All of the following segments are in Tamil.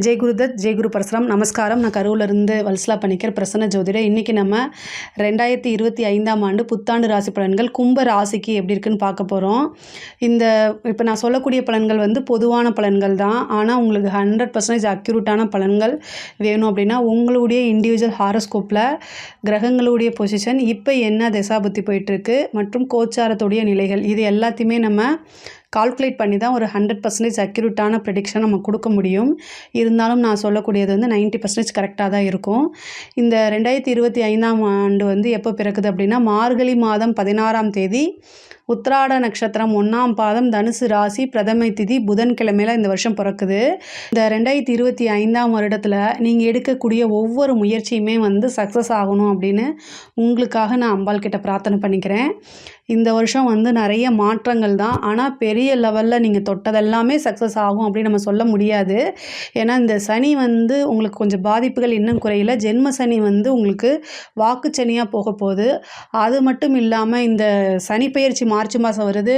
ஜெய் குருதத், ஜெய் குரு பரசுராம். நமஸ்காரம். நான் கரூரிலிருந்து வல்சலா பண்ணிக்கிற பிரசன்ன ஜோதிடர். இன்றைக்கி நம்ம 2025ஆம் ஆண்டு புத்தாண்டு ராசி பலன்கள் கும்ப ராசிக்கு எப்படி இருக்குன்னு பார்க்க போகிறோம். இப்போ நான் சொல்லக்கூடிய பலன்கள் வந்து பொதுவான பலன்கள் தான். ஆனால் உங்களுக்கு 100% அக்யூரேட்டான பலன்கள் வேணும் அப்படின்னா உங்களுடைய இண்டிவிஜுவல் ஹாரோஸ்கோப்பில் கிரகங்களுடைய பொசிஷன் இப்போ என்ன திசாபுத்தி போயிட்டுருக்கு மற்றும் கோச்சாரத்துடைய நிலைகள் இது எல்லாத்தையுமே நம்ம கால்குலேட் பண்ணி தான் ஒரு 100% அக்யூரேட்டான ப்ரெடிக்ஷன் நம்ம கொடுக்க முடியும். இருந்தாலும் நான் சொல்லக்கூடியது வந்து 90% கரெக்டாக தான் இருக்கும். இந்த 2025ஆம் ஆண்டு வந்து எப்போ பிறக்குது அப்படின்னா மார்கழி மாதம் 16ஆம் தேதி உத்திராட நட்சத்திரம் 1ஆம் பாதம் தனுசு ராசி பிரதமை திதி புதன்கிழமையில் இந்த வருஷம் பிறக்குது. இந்த 2025ஆம் வருடத்தில் நீங்கள் எடுக்கக்கூடிய ஒவ்வொரு முயற்சியுமே வந்து சக்ஸஸ் ஆகணும் அப்படின்னு உங்களுக்காக நான் அம்பாள் கிட்ட பிரார்த்தனை பண்ணிக்கிறேன். இந்த வருஷம் வந்து நிறைய மாற்றங்கள் தான். ஆனால் பெரிய லெவலில் நீங்கள் தொட்டதெல்லாமே சக்ஸஸ் ஆகும் அப்படின்னு நம்ம சொல்ல முடியாது. ஏன்னா இந்த சனி வந்து உங்களுக்கு கொஞ்சம் பாதிப்புகள் இன்னும் குறையில. ஜென்ம சனி வந்து உங்களுக்கு வாக்குச்சனியாக போக போகுது. அது மட்டும் இல்லாமல் இந்த சனி பயிற்சி மார்ச் மாதம் வருது,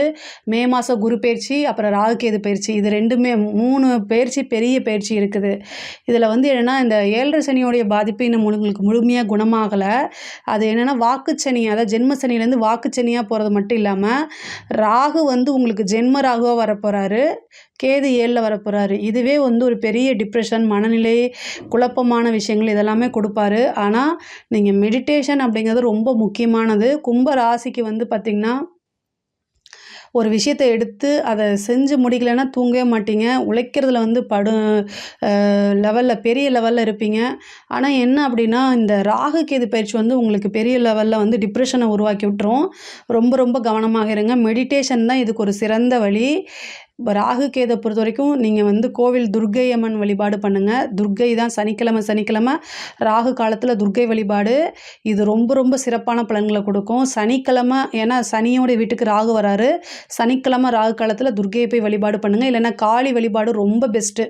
மே மாதம் குரு பயிற்சி, அப்புறம் ராகுகேது பயிற்சி, இது ரெண்டுமே 3 பயிற்சி பெரிய பயிற்சி இருக்குது. இதில் வந்து என்னென்னா இந்த 7.5 சனியோடைய பாதிப்பு இன்னும் உங்களுக்கு முழுமையாக குணமாகலை. அது என்னென்னா வாக்குச்சனி, அதாவது ஜென்ம சனியிலேருந்து வாக்குச்சனியாக போகிறது மட்டும் இல்லாமல் ராகு வந்து உங்களுக்கு ஜென்ம ராகுவாக வரப்போகிறாரு, கேது 7ல் வரப்போகிறாரு. இதுவே வந்து ஒரு பெரிய டிப்ரெஷன், மனநிலை, குழப்பமான விஷயங்கள் இதெல்லாமே கொடுப்பாரு. ஆனால் நீங்கள் மெடிடேஷன் அப்படிங்கிறது ரொம்ப முக்கியமானது. கும்ப ராசிக்கு வந்து பார்த்திங்கன்னா ஒரு விஷயத்தை எடுத்து அதை செஞ்சு முடிக்கலைன்னா தூங்கவே மாட்டீங்க. உழைக்கிறதுல வந்து லெவலில் பெரிய லெவலில் இருப்பீங்க. ஆனால் என்ன அப்படின்னா இந்த ராகு கேது பயிற்சி வந்து உங்களுக்கு பெரிய லெவலில் வந்து டிப்ரெஷனை உருவாக்கி விட்டுரும். ரொம்ப ரொம்ப கவனமாக இருங்க. மெடிடேஷன் தான் இதுக்கு ஒரு சிறந்த வழி. ராகு கேதை பொறுத்த வரைக்கும் நீங்கள் வந்து கோவில் துர்க்கை அம்மன் வழிபாடு பண்ணுங்கள். துர்க்கை தான் சனிக்கிழமை ராகு காலத்தில் துர்க்கை வழிபாடு இது ரொம்ப ரொம்ப சிறப்பான பலன்களை கொடுக்கும். சனிக்கிழமை ஏன்னா சனியோடைய வீட்டுக்கு ராகு வராரு. சனிக்கிழமை ராகு காலத்தில் துர்க்கையை போய் வழிபாடு பண்ணுங்கள். இல்லைன்னா காளி வழிபாடு ரொம்ப பெஸ்ட்டு.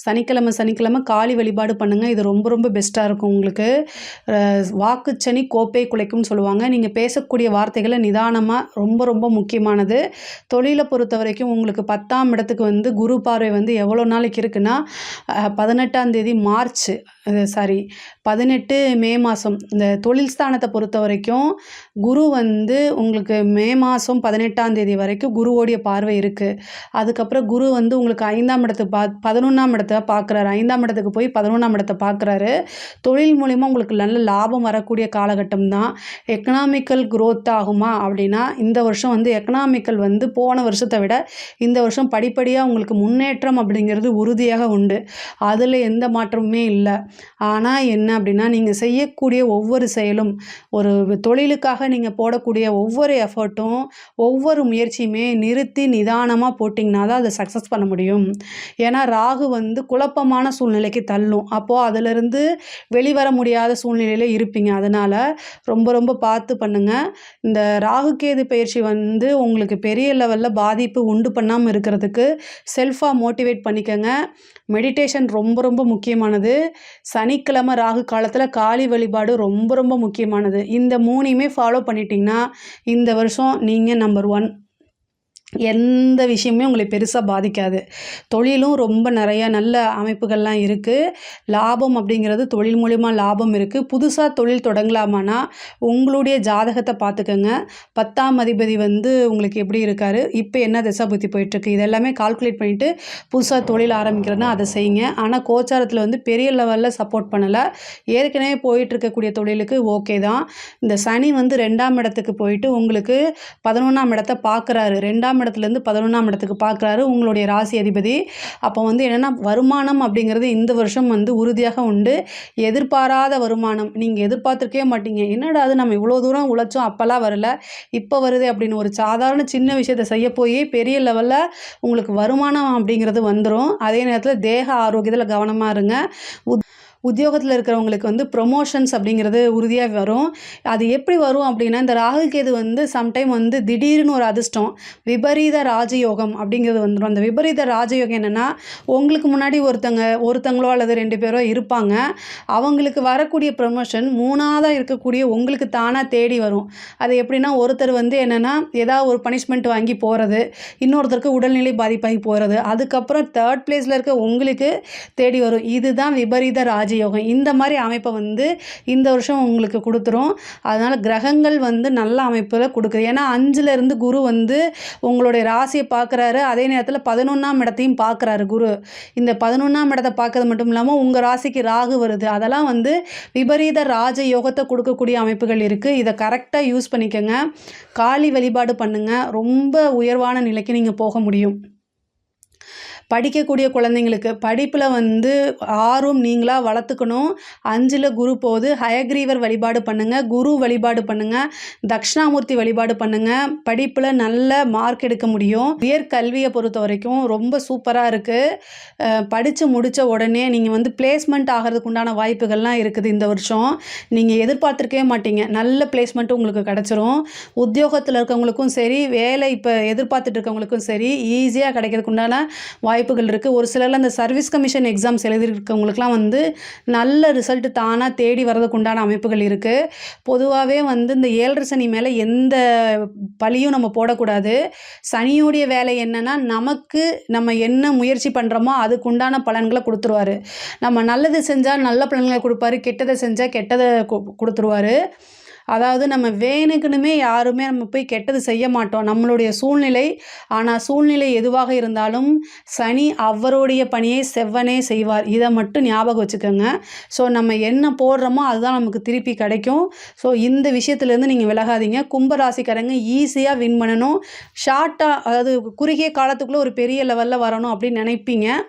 சனிக்கிழமை காளி வழிபாடு பண்ணுங்கள். இது ரொம்ப ரொம்ப பெஸ்ட்டாக இருக்கும் உங்களுக்கு. வாக்குச்சனி கோப்பை குலைக்கும்னு சொல்லுவாங்க. நீங்கள் பேசக்கூடிய வார்த்தைகளை நிதானமாக ரொம்ப ரொம்ப முக்கியமானது. தொழிலை பொறுத்த வரைக்கும் உங்களுக்கு 10ஆம் இடத்துக்கு வந்து குரு பார்வை வந்து எவ்வளோ நாளைக்கு இருக்குன்னா 18ஆம் தேதி 18 மே மாதம். இந்த தொழில் ஸ்தானத்தை பொறுத்த வரைக்கும் குரு வந்து உங்களுக்கு மே மாதம் 18ஆம் தேதி வரைக்கும் குருவோடைய பார்வை இருக்குது. அதுக்கப்புறம் குரு வந்து உங்களுக்கு 5ஆம் இடத்தை 11ஆம் இடத்தை பார்க்குறாரு. 5ஆம் இடத்துக்கு போய் 11ஆம் இடத்தை பார்க்குறாரு. தொழில் மூலிமா உங்களுக்கு நல்ல லாபம் வரக்கூடிய காலகட்டம் தான். எக்கனாமிக்கல் க்ரோத் ஆகுமா அப்படின்னா இந்த வருஷம் வந்து எக்கனாமிக்கல் வந்து போன வருஷத்தை விட இந்த வருஷம் படிப்படியாக உங்களுக்கு முன்னேற்றம் அப்படிங்கிறது உறுதியாக உண்டு. அதில் எந்த மாற்றமுமே இல்லை. ஆனால் என்ன அப்படின்னா நீங்கள் செய்யக்கூடிய ஒவ்வொரு செயலும், ஒரு தொழிலுக்காக நீங்கள் போடக்கூடிய ஒவ்வொரு எஃபர்ட்டும், ஒவ்வொரு முயற்சியுமே நிறுத்தி நிதானமாக போட்டிங்கன்னா தான் அதை சக்ஸஸ் பண்ண முடியும். ஏன்னா ராகு வந்து குழப்பமான சூழ்நிலைக்கு தள்ளும். அப்போது அதிலிருந்து வெளிவர முடியாத சூழ்நிலையில் இருப்பீங்க. அதனால் ரொம்ப ரொம்ப பார்த்து பண்ணுங்கள். இந்த ராகு கேது பயிற்சி வந்து உங்களுக்கு பெரிய லெவலில் பாதிப்பு உண்டு பண்ணாமல் இருக்கிறதுக்கு செல்ஃபாக மோட்டிவேட் பண்ணிக்கங்க. மெடிடேஷன் ரொம்ப ரொம்ப முக்கியமானது. சனிக்கிழமை ராகு காலத்தில் காளி வழிபாடு ரொம்ப ரொம்ப முக்கியமானது. இந்த 3யுமே ஃபாலோ பண்ணிட்டீங்கன்னா இந்த வருஷம் நீங்கள் நம்பர் 1. எந்த விஷயமே உங்களை பெருசாக பாதிக்காது. தொழிலும் ரொம்ப நிறையா நல்ல அமைப்புகள்லாம் இருக்குது. லாபம் அப்படிங்கிறது தொழில் மூலிமா லாபம் இருக்குது. புதுசாக தொழில் தொடங்கலாமான்னா உங்களுடைய ஜாதகத்தை பார்த்துக்கோங்க. 10ஆம் அதிபதி வந்து உங்களுக்கு எப்படி இருக்கார், இப்போ என்ன திசாபுத்தி போயிட்டுருக்கு, இதெல்லாமே கால்குலேட் பண்ணிவிட்டு புதுசாக தொழில் ஆரம்பிக்கிறதுனா அதை செய்யுங்க. ஆனால் கோச்சாரத்தில் வந்து பெரிய லெவலில் சப்போர்ட் பண்ணலை. ஏற்கனவே போயிட்டுருக்கக்கூடிய தொழிலுக்கு ஓகே தான். இந்த சனி வந்து 2ஆம் இடத்துக்கு போயிட்டு உங்களுக்கு 11ஆம் இடத்தை பார்க்குறாரு. 2ஆம் இடத்துலேருந்து 11ஆம் இடத்துக்கு பார்க்குறாரு உங்களுடைய ராசி அதிபதி. அப்போ வந்து என்னென்னா வருமானம் அப்படிங்கிறது இந்த வருஷம் வந்து உறுதியாக உண்டு. எதிர்பாராத வருமானம் நீங்கள் எதிர்பார்த்துருக்கவே மாட்டீங்க. என்னடா அது நம்ம இவ்வளோ தூரம் உழைச்சோம் அப்போல்லாம் வரல, இப்போ வருது அப்படின்னு ஒரு சாதாரண சின்ன விஷயத்தை செய்ய போய் பெரிய லெவலில் உங்களுக்கு வருமானம் அப்படிங்கிறது வந்துடும். அதே நேரத்தில் தேக ஆரோக்கியத்தில் கவனமாக இருங்க. உத்தியோகத்தில் இருக்கிறவங்களுக்கு வந்து ப்ரொமோஷன்ஸ் அப்படிங்கிறது உறுதியாக வரும். அது எப்படி வரும் அப்படின்னா, இந்த ராகு கேது வந்து சம்டைம் வந்து திடீர்னு ஒரு அதிர்ஷ்டம், விபரீத ராஜயோகம் அப்படிங்கிறது வந்துடும். அந்த விபரீத ராஜயோகம் என்னென்னா, உங்களுக்கு முன்னாடி ஒருத்தங்களோ அல்லது 2 பேரோ இருப்பாங்க. அவங்களுக்கு வரக்கூடிய ப்ரொமோஷன் 3ஆவதா இருக்கக்கூடிய உங்களுக்கு தானாக தேடி வரும். அது எப்படின்னா, ஒருத்தர் வந்து என்னென்னா ஏதாவது ஒரு பனிஷ்மெண்ட் வாங்கி போகிறது, இன்னொருத்தருக்கு உடல்நிலை பாதிப்பாகி போகிறது, அதுக்கப்புறம் 3rd பிளேஸில் இருக்க உங்களுக்கு தேடி வரும். இதுதான் விபரீத ராஜயோகம். இந்த மாதிரி அமைப்பை வந்து இந்த வருஷம் உங்களுக்கு கொடுத்துரும். அதனால் கிரகங்கள் வந்து நல்ல அமைப்பில் கொடுக்குது. ஏன்னா 5லேருந்து குரு வந்து உங்களுடைய ராசியை பார்க்குறாரு, அதே நேரத்தில் 11ஆம் இடத்தையும் பார்க்குறாரு குரு. இந்த 11ஆம் இடத்தை பார்க்கறது மட்டும் இல்லாமல் உங்கள் ராசிக்கு ராகு வருது. அதெல்லாம் வந்து விபரீத ராஜயோகத்தை கொடுக்கக்கூடிய அமைப்புகள் இருக்குது. இதை கரெக்டாக யூஸ் பண்ணிக்கோங்க. காளி வழிபாடு பண்ணுங்கள். ரொம்ப உயர்வான நிலைக்கு நீங்கள் போக முடியும். படிக்கக்கூடிய குழந்தைங்களுக்கு படிப்பில் வந்து ஆர்வம் நீங்களாக வளர்த்துக்கணும். 5ல் குரு போகுது. ஹயக்ரீவர் வழிபாடு பண்ணுங்கள், குரு வழிபாடு பண்ணுங்கள், தட்சிணாமூர்த்தி வழிபாடு பண்ணுங்கள். படிப்பில் நல்ல மார்க் எடுக்க முடியும். உயர்கல்வியை பொறுத்த வரைக்கும் ரொம்ப சூப்பராக இருக்குது. படித்து முடித்த உடனே நீங்கள் வந்து பிளேஸ்மெண்ட் ஆகிறதுக்கு உண்டான வாய்ப்புகள்லாம் இருக்குது. இந்த வருஷம் நீங்கள் எதிர்பார்த்துருக்கவே மாட்டீங்க, நல்ல பிளேஸ்மெண்ட்டு உங்களுக்கு கிடச்சிரும். உத்தியோகத்தில் இருக்கவங்களுக்கும் சரி, வேலை இப்போ எதிர்பார்த்துட்டு இருக்கவங்களுக்கும் சரி, ஈஸியாக கிடைக்கிறதுக்கு உண்டான வாய்ப்புகள் இருக்குது. ஒரு சிலரில் அந்த சர்வீஸ் கமிஷன் எக்ஸாம்ஸ் எழுதியிருக்கவங்களுக்குலாம் வந்து நல்ல ரிசல்ட் தானாக தேடி வரதுக்கு உண்டான அமைப்புகள் இருக்குது. பொதுவாகவே வந்து இந்த 7.5 சனி மேலே எந்த பழியும் நம்ம போடக்கூடாது. சனியோடைய வேலை என்னென்னா, நம்ம என்ன முயற்சி பண்ணுறோமோ அதுக்கு உண்டான பலன்களை கொடுத்துருவாரு. நம்ம நல்லது செஞ்சால் நல்ல பலன்களை கொடுப்பாரு, கெட்டதை செஞ்சால் கெட்டதை கொடுத்துருவாரு. அதாவது நம்ம வேணுக்குனுமே யாருமே நம்ம போய் கெட்டது செய்ய மாட்டோம், நம்மளுடைய சூழ்நிலை. ஆனால் சூழ்நிலை எதுவாக இருந்தாலும் சனி அவருடைய பணியை செவ்வனே செய்வார். இதை மட்டும் ஞாபகம் வச்சுக்கோங்க. ஸோ நம்ம என்ன போடுறோமோ அதுதான் நமக்கு திருப்பி கிடைக்கும். ஸோ இந்த விஷயத்துலேருந்து நீங்கள் விலகாதீங்க. கும்பராசிக்காரங்க ஈஸியாக வின் பண்ணணும். ஷார்ட்டாக, அதாவது குறுகிய காலத்துக்குள்ளே ஒரு பெரிய லெவலில் வரணும் அப்படின்னு நினைப்பீங்க.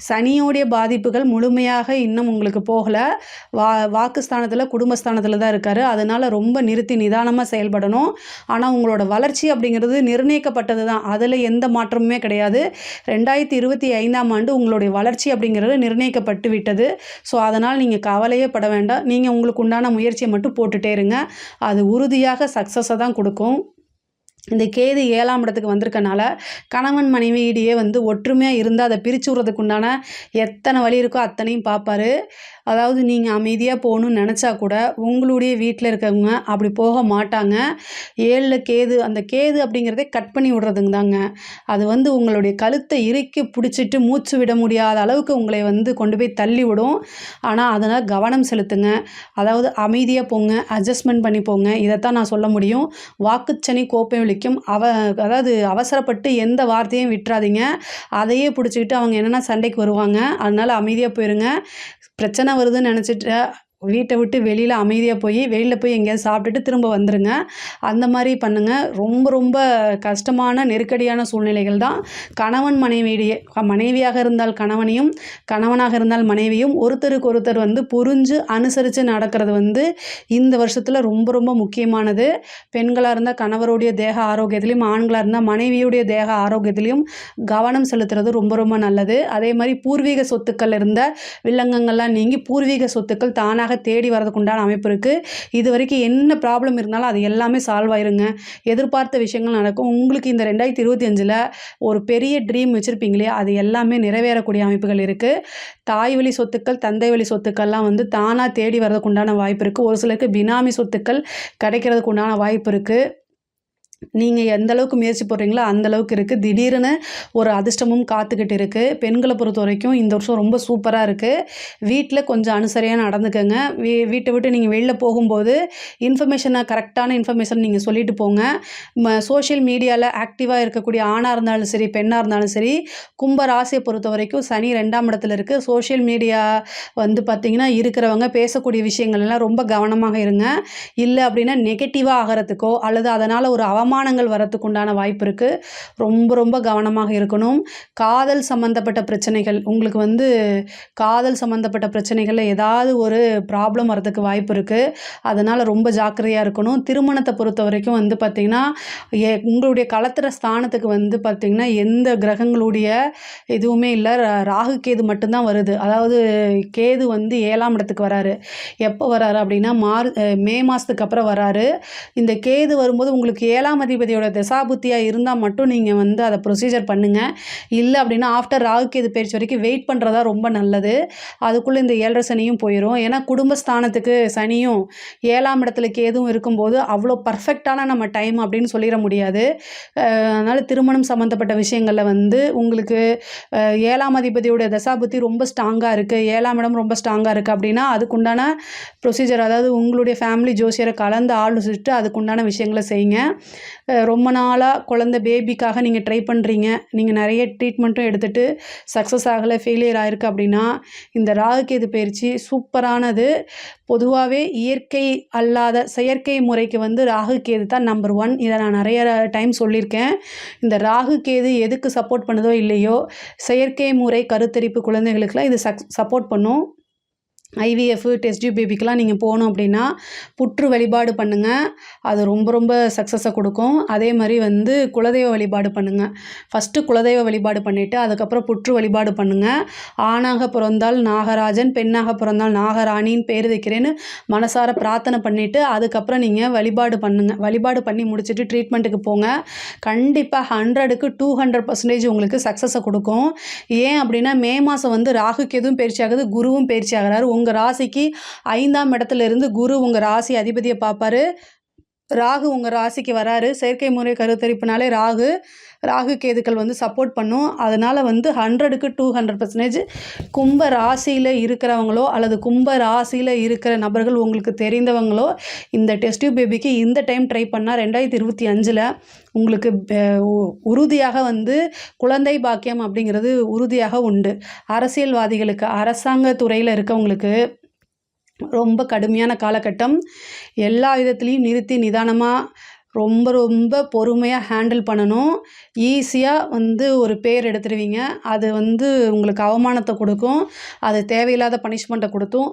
சனியோடைய பாதிப்புகள் முழுமையாக இன்னும் உங்களுக்கு போகலை. வாக்குஸ்தானத்தில் குடும்பஸ்தானத்தில் தான் இருக்கார். அதனால் ரொம்ப நிறுத்தி நிதானமாக செயல்படணும். ஆனால் உங்களோட வளர்ச்சி அப்படிங்கிறது நிர்ணயிக்கப்பட்டது தான், அதில் எந்த மாற்றமுமே கிடையாது. 2025ஆம் ஆண்டு உங்களுடைய வளர்ச்சி அப்படிங்கிறது நிர்ணயிக்கப்பட்டு விட்டது. ஸோ அதனால் நீங்கள் கவலையே பட வேண்டாம். நீங்கள் உங்களுக்கு உண்டான முயற்சியை மட்டும் போட்டுகிட்டே இருங்க. அது உறுதியாக சக்ஸஸை தான் கொடுக்கும். இந்த கேது 7ஆம் இடத்துக்கு வந்திருக்கனால கணவன் மனைவி இடையே வந்து ஒற்றுமையாக இருந்தால் அதை பிரித்து விட்றதுக்கு உண்டான எத்தனை வழி இருக்கோ அத்தனையும் பார்ப்பாரு. அதாவது நீங்கள் அமைதியாக போகணுன்னு நினச்சா கூட உங்களுடைய வீட்டில் இருக்கவங்க அப்படி போக மாட்டாங்க. 7ல் கேது, அந்த கேது அப்படிங்கிறதே கட் பண்ணி விடுறதுங்க தாங்க. அது வந்து உங்களுடைய கழுத்தை இறுக்கி பிடிச்சிட்டு மூச்சு விட முடியாத அளவுக்கு உங்களை வந்து கொண்டு போய் தள்ளி விடும். ஆனால் அதனால் கவனம் செலுத்துங்க. அதாவது அமைதியாக போங்க, அட்ஜஸ்ட்மெண்ட் பண்ணி போங்க. இதைத்தான் நான் சொல்ல முடியும். வாக்குச்சனி கோப்பை விழிக்கும். அதாவது அவசரப்பட்டு எந்த வார்த்தையும் விட்டுறாதீங்க. அதையே பிடிச்சிக்கிட்டு அவங்க என்னென்னா சண்டைக்கு வருவாங்க. அதனால் அமைதியாக போயிருங்க. பிரச்சனை வருதுன்னு நினச்சிட்டு வீட்டை விட்டு வெளியில் அமைதியாக வெளியில் போய் எங்கேயாவது சாப்பிட்டுட்டு திரும்ப வந்துடுங்க. அந்த மாதிரி பண்ணுங்கள். ரொம்ப ரொம்ப கஷ்டமான நெருக்கடியான சூழ்நிலைகள் தான். கணவன் மனைவியாக இருந்தால் கணவனையும், கணவனாக இருந்தால் மனைவியும் ஒருத்தருக்கு ஒருத்தர் வந்து புரிஞ்சு அனுசரித்து நடக்கிறது வந்து இந்த வருஷத்தில் ரொம்ப ரொம்ப முக்கியமானது. பெண்களாக இருந்தால் கணவருடைய தேக ஆரோக்கியத்திலையும், ஆண்களாக இருந்தால் மனைவியுடைய தேக ஆரோக்கியத்திலையும் கவனம் செலுத்துறது ரொம்ப ரொம்ப நல்லது. அதே மாதிரி பூர்வீக சொத்துக்கள் இருந்த வில்லங்கங்கள்லாம் நீங்கி பூர்வீக சொத்துக்கள் தானாக தேடி வரதுக்கு உண்டான அமைப்பு இருக்குது. இது வரைக்கும் என்ன ப்ராப்ளம் இருந்தாலும் அது எல்லாமே சால்வ் ஆயிருங்க. எதிர்பார்த்த விஷயங்கள் நடக்கும். உங்களுக்கு இந்த 2025ல் ஒரு பெரிய ட்ரீம் வச்சுருப்பீங்களே, அது எல்லாமே நிறைவேறக்கூடிய அமைப்புகள் இருக்குது. தாய் வழி சொத்துக்கள், தந்தை வழி சொத்துக்கள்லாம் வந்து தானாக தேடி வரதுக்கு உண்டான வாய்ப்பு இருக்குது. ஒரு சிலருக்கு பினாமி சொத்துக்கள் கிடைக்கிறதுக்கு உண்டான வாய்ப்பு இருக்குது. நீங்கள் எந்த அளவுக்கு முயற்சி போடுறீங்களோ அந்தளவுக்கு இருக்குது. திடீர்னு ஒரு அதிர்ஷ்டமும் காத்துக்கிட்டு இருக்குது. பெண்களை பொறுத்த வரைக்கும் இந்த வருஷம் ரொம்ப சூப்பராக இருக்குது. வீட்டில் கொஞ்சம் அனுசரியாக நடந்துக்கங்க. வீட்டை விட்டு நீங்கள் வெளில போகும்போது கரெக்டான இன்ஃபர்மேஷன் நீங்கள் சொல்லிட்டு போங்க. சோஷியல் மீடியாவில் ஆக்டிவாக இருக்கக்கூடிய ஆணாக இருந்தாலும் சரி, பெண்ணாக இருந்தாலும் சரி, கும்ப ராசியை பொறுத்த வரைக்கும் சனி 2ஆம் இடத்துல இருக்குது. சோஷியல் மீடியா வந்து பார்த்திங்கன்னா இருக்கிறவங்க பேசக்கூடிய விஷயங்கள் எல்லாம் ரொம்ப கவனமாக இருங்க. இல்லை அப்படின்னா நெகட்டிவாக ஆகிறதுக்கோ அல்லது அதனால் ஒரு அவமானங்கள் வரத்துக்கு உண்டான வாய்ப்பு இருக்குது. ரொம்ப ரொம்ப கவனமாக இருக்கணும். காதல் சம்மந்தப்பட்ட பிரச்சனைகள், உங்களுக்கு வந்து காதல் சம்மந்தப்பட்ட பிரச்சனைகளில் ஏதாவது ஒரு ப்ராப்ளம் வரதுக்கு வாய்ப்பு இருக்குது. அதனால் ரொம்ப ஜாக்கிரதையாக இருக்கணும். திருமணத்தை பொறுத்த வரைக்கும் வந்து பார்த்திங்கன்னா உங்களுடைய களத்திர ஸ்தானத்துக்கு வந்து பார்த்திங்கன்னா எந்த கிரகங்களுடைய எதுவுமே இல்லை. ராகு கேது மட்டும்தான் வருது. அதாவது கேது வந்து 7ஆம் இடத்துக்கு வராரு. எப்போ வராரு அப்படின்னா மே மாதத்துக்கு அப்புறம் வராரு. இந்த கேது வரும்போது உங்களுக்கு 7ஆம் அதிபதியோட தசாபுத்தியாக இருந்தால் மட்டும் நீங்கள் வந்து அதை ப்ரொசீஜர் பண்ணுங்கள். இல்லை அப்படின்னா ஆஃப்டர் ராகு கேது பயிற்சி வரைக்கும் வெயிட் பண்ணுறதா ரொம்ப நல்லது. அதுக்குள்ளே இந்த 7.5 சனியும் போயிடும். ஏன்னா குடும்பஸ்தானத்துக்கு சனியும் 7ஆம் இடத்துல கேதுவும் இருக்கும்போது அவ்வளோ பர்ஃபெக்டான நம்ம டைம் அப்படின்னு சொல்லிட முடியாது. அதனால் திருமணம் சம்மந்தப்பட்ட விஷயங்களில் வந்து உங்களுக்கு 7ஆம் அதிபதியோட தசாபுத்தி ரொம்ப ஸ்ட்ராங்காக இருக்குது, 7ஆம் இடம் ரொம்ப ஸ்ட்ராங்காக இருக்குது அப்படின்னா அதுக்குண்டான ப்ரொசீஜர், அதாவது உங்களுடைய ஃபேமிலி ஜோசியரை கலந்து ஆலோசிச்சுட்டு அதுக்குண்டான விஷயங்களை செய்யுங்க. ரொம்ப நாளாக குழந்தை பேபிக்காக நீங்கள் ட்ரை பண்ணுறீங்க, நீங்கள் நிறைய ட்ரீட்மெண்ட்டும் எடுத்துகிட்டு சக்ஸஸ் ஆகலை, ஃபெயிலியர் ஆகிருக்கு அப்படின்னா இந்த ராகு கேது பயிற்சி சூப்பரானது. பொதுவாகவே இயற்கை அல்லாத செயற்கை முறைக்கு வந்து ராகு கேது தான் நம்பர் 1. இதை நான் நிறைய டைம் சொல்லியிருக்கேன். இந்த ராகு கேது எதுக்கு சப்போர்ட் பண்ணுதோ இல்லையோ, செயற்கை முறை கருத்தரிப்பு குழந்தைகளுக்கெல்லாம் இது சப்போர்ட் பண்ணும். IVF டெஸ்ட் டியூப் பேபிக்கெலாம் நீங்கள் போகணும் அப்படின்னா புற்று வழிபாடு பண்ணுங்கள். அது ரொம்ப ரொம்ப சக்ஸஸை கொடுக்கும். அதே மாதிரி வந்து குலதெய்வ வழிபாடு பண்ணுங்கள். ஃபஸ்ட்டு குலதெய்வ வழிபாடு பண்ணிவிட்டு அதுக்கப்புறம் புற்று வழிபாடு பண்ணுங்கள். ஆணாக பிறந்தால் நாகராஜன், பெண்ணாக பிறந்தால் நாகராணின்னு பேர் வைக்கிறேன்னு மனசார பிரார்த்தனை பண்ணிவிட்டு அதுக்கப்புறம் நீங்கள் வழிபாடு பண்ணுங்கள். வழிபாடு பண்ணி முடிச்சுட்டு ட்ரீட்மெண்ட்டுக்கு போங்க. கண்டிப்பாக 100க்கு 200% உங்களுக்கு சக்ஸஸை கொடுக்கும். ஏன் அப்படின்னா மே மாதம் வந்து ராகு கேதுவும் பயிற்சி ஆகுது, குருவும் பயிற்சி ஆகிறாரு. உங்கள் ராசிக்கு 5ஆம் இடத்துல இருந்து குரு உங்கள் ராசி அதிபதியை பார்ப்பாரு. ராகு உங்கள் ராசிக்கு வராரு. செயற்கை முறை கருத்தரிப்புனாலே ராகு கேதுக்கள் வந்து சப்போர்ட் பண்ணும். அதனால் வந்து 100க்கு 200% கும்ப ராசியில் இருக்கிறவங்களோ அல்லது கும்ப ராசியில் இருக்கிற நபர்கள் உங்களுக்கு தெரிந்தவங்களோ இந்த டெஸ்ட் டியூப் பேபிக்கு இந்த டைம் ட்ரை பண்ணால் 2025ல் உங்களுக்கு உறுதியாக வந்து குழந்தை பாக்கியம் அப்படிங்கிறது உறுதியாக உண்டு. அரசியல்வாதிகளுக்கு, அரசாங்க துறையில் இருக்கவங்களுக்கு ரொம்ப கடுமையான காலகட்டம். எல்லா விதத்துலேயும் நிறுத்தி நிதானமாக ரொம்ப ரொம்ப பொறுமையாக ஹேண்டில் பண்ணணும். ஈஸியாக வந்து ஒரு பேர் எடுத்துருவீங்க. அது வந்து உங்களுக்கு அவமானத்தை கொடுக்கும். அது தேவையில்லாத பனிஷ்மெண்ட்டை கொடுத்தும்.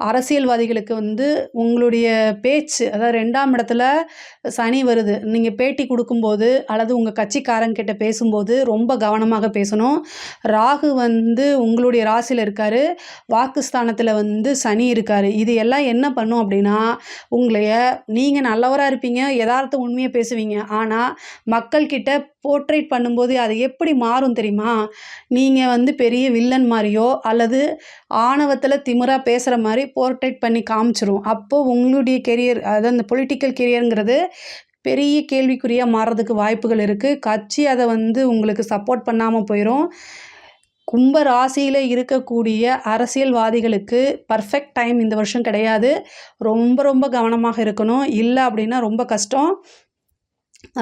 அரசியல்வாதிகளுக்கு வந்து உங்களுடைய பேச்சு, அதாவது 2ஆம் இடத்துல சனி வருது, நீங்கள் பேட்டி கொடுக்கும்போது அல்லது உங்கள் கட்சிக்காரங்கிட்ட பேசும்போது ரொம்ப கவனமாக பேசணும். ராகு வந்து உங்களுடைய ராசியில் இருக்கார், வாக்குஸ்தானத்தில் வந்து சனி இருக்கார். இது எல்லாம் என்ன பண்ணும் அப்படின்னா நீங்கள் நல்லவராக இருப்பீங்க, யதார்த்த உண்மையை பேசுவீங்க. ஆனால் மக்கள்கிட்ட போர்ட்ரேட் பண்ணும்போது அது எப்படி மாறும் தெரியுமா? நீங்கள் வந்து பெரிய வில்லன் மாதிரியோ அல்லது ஆணவத்தில் திமிராக பேசுகிற மாதிரி போர்ட்ரேட் பண்ணி காமிச்சிரும். அப்போது உங்களுடைய கெரியர், அதாவது அந்த பொலிட்டிக்கல் கெரியருங்கிறது பெரிய கேள்விக்குறியாக மாறுறதுக்கு வாய்ப்புகள் இருக்குது. கட்சி அதை வந்து உங்களுக்கு சப்போர்ட் பண்ணாமல் போயிடும். கும்ப ராசியில் இருக்கக்கூடிய அரசியல்வாதிகளுக்கு பர்ஃபெக்ட் டைம் இந்த வருஷம் கிடையாது. ரொம்ப ரொம்ப கவனமாக இருக்கணும். இல்லை அப்படின்னா ரொம்ப கஷ்டம்.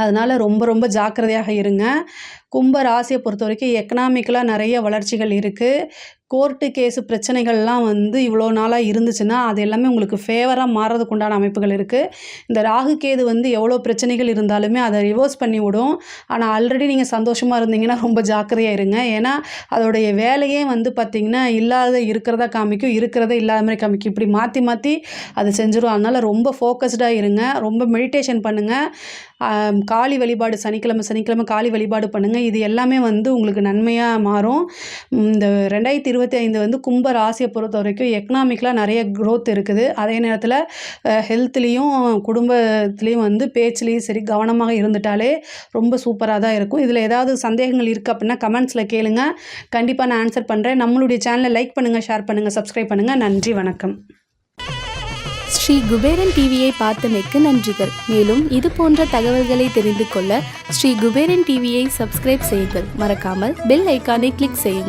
அதனால் ரொம்ப ரொம்ப ஜாக்கிரதையாக இருங்க. கும்ப ராசியை பொறுத்த வரைக்கும் எக்கனாமிக்கலாக நிறைய வளர்ச்சிகள் இருக்குது. கோர்ட்டு கேஸு பிரச்சனைகள்லாம் வந்து இவ்வளோ நாளாக இருந்துச்சுன்னா அது எல்லாமே உங்களுக்கு ஃபேவராக மாறுறதுக்கு உண்டான அமைப்புகள் இருக்குது. இந்த ராகு கேது வந்து எவ்வளோ பிரச்சனைகள் இருந்தாலுமே அதை ரிவர்ஸ் பண்ணி விடும். ஆனால் ஆல்ரெடி நீங்கள் சந்தோஷமாக இருந்தீங்கன்னா ரொம்ப ஜாக்கிரதையாக இருங்க. ஏன்னா அதோடைய வேலையே வந்து பார்த்திங்கன்னா இல்லாத இருக்கிறதா காமிக்கும், இருக்கிறத இல்லாத மாதிரி காமிக்கும். இப்படி மாற்றி மாற்றி அது செஞ்சிடும். அதனால் ரொம்ப ஃபோக்கஸ்டாக இருங்க. ரொம்ப மெடிடேஷன் பண்ணுங்கள். காளி வழிபாடு சனிக்கிழமை காளி வழிபாடு பண்ணுங்கள். இது எல்லாமே வந்து உங்களுக்கு நன்மையாக மாறும். இந்த 2025 வந்து கும்ப ராசியை பொறுத்த வரைக்கும் எக்கனாமிக்கலாக நிறைய க்ரோத் இருக்குது. அதே நேரத்தில் ஹெல்த்லேயும் குடும்பத்துலேயும் வந்து பேச்சுலேயும் சரி கவனமாக இருந்துட்டாலே ரொம்ப சூப்பராக தான் இருக்கும். இதில் ஏதாவது சந்தேகங்கள் இருக்குது அப்படின்னா கமெண்ட்ஸில் கேளுங்க. கண்டிப்பாக நான் ஆன்சர் பண்ணுறேன். நம்மளுடைய சேனலை லைக் பண்ணுங்கள், ஷேர் பண்ணுங்கள், சப்ஸ்கிரைப் பண்ணுங்கள். நன்றி, வணக்கம். ஸ்ரீ குபேரன் டிவியை பார்த்தமைக்கு நன்றிகள். மேலும் இது போன்ற தகவல்களை தெரிந்து கொள்ள ஸ்ரீ குபேரன் டிவியை சப்ஸ்கிரைப் செய்யுங்கள். மறக்காமல் பெல் ஐக்கானை கிளிக் செய்யுங்கள்.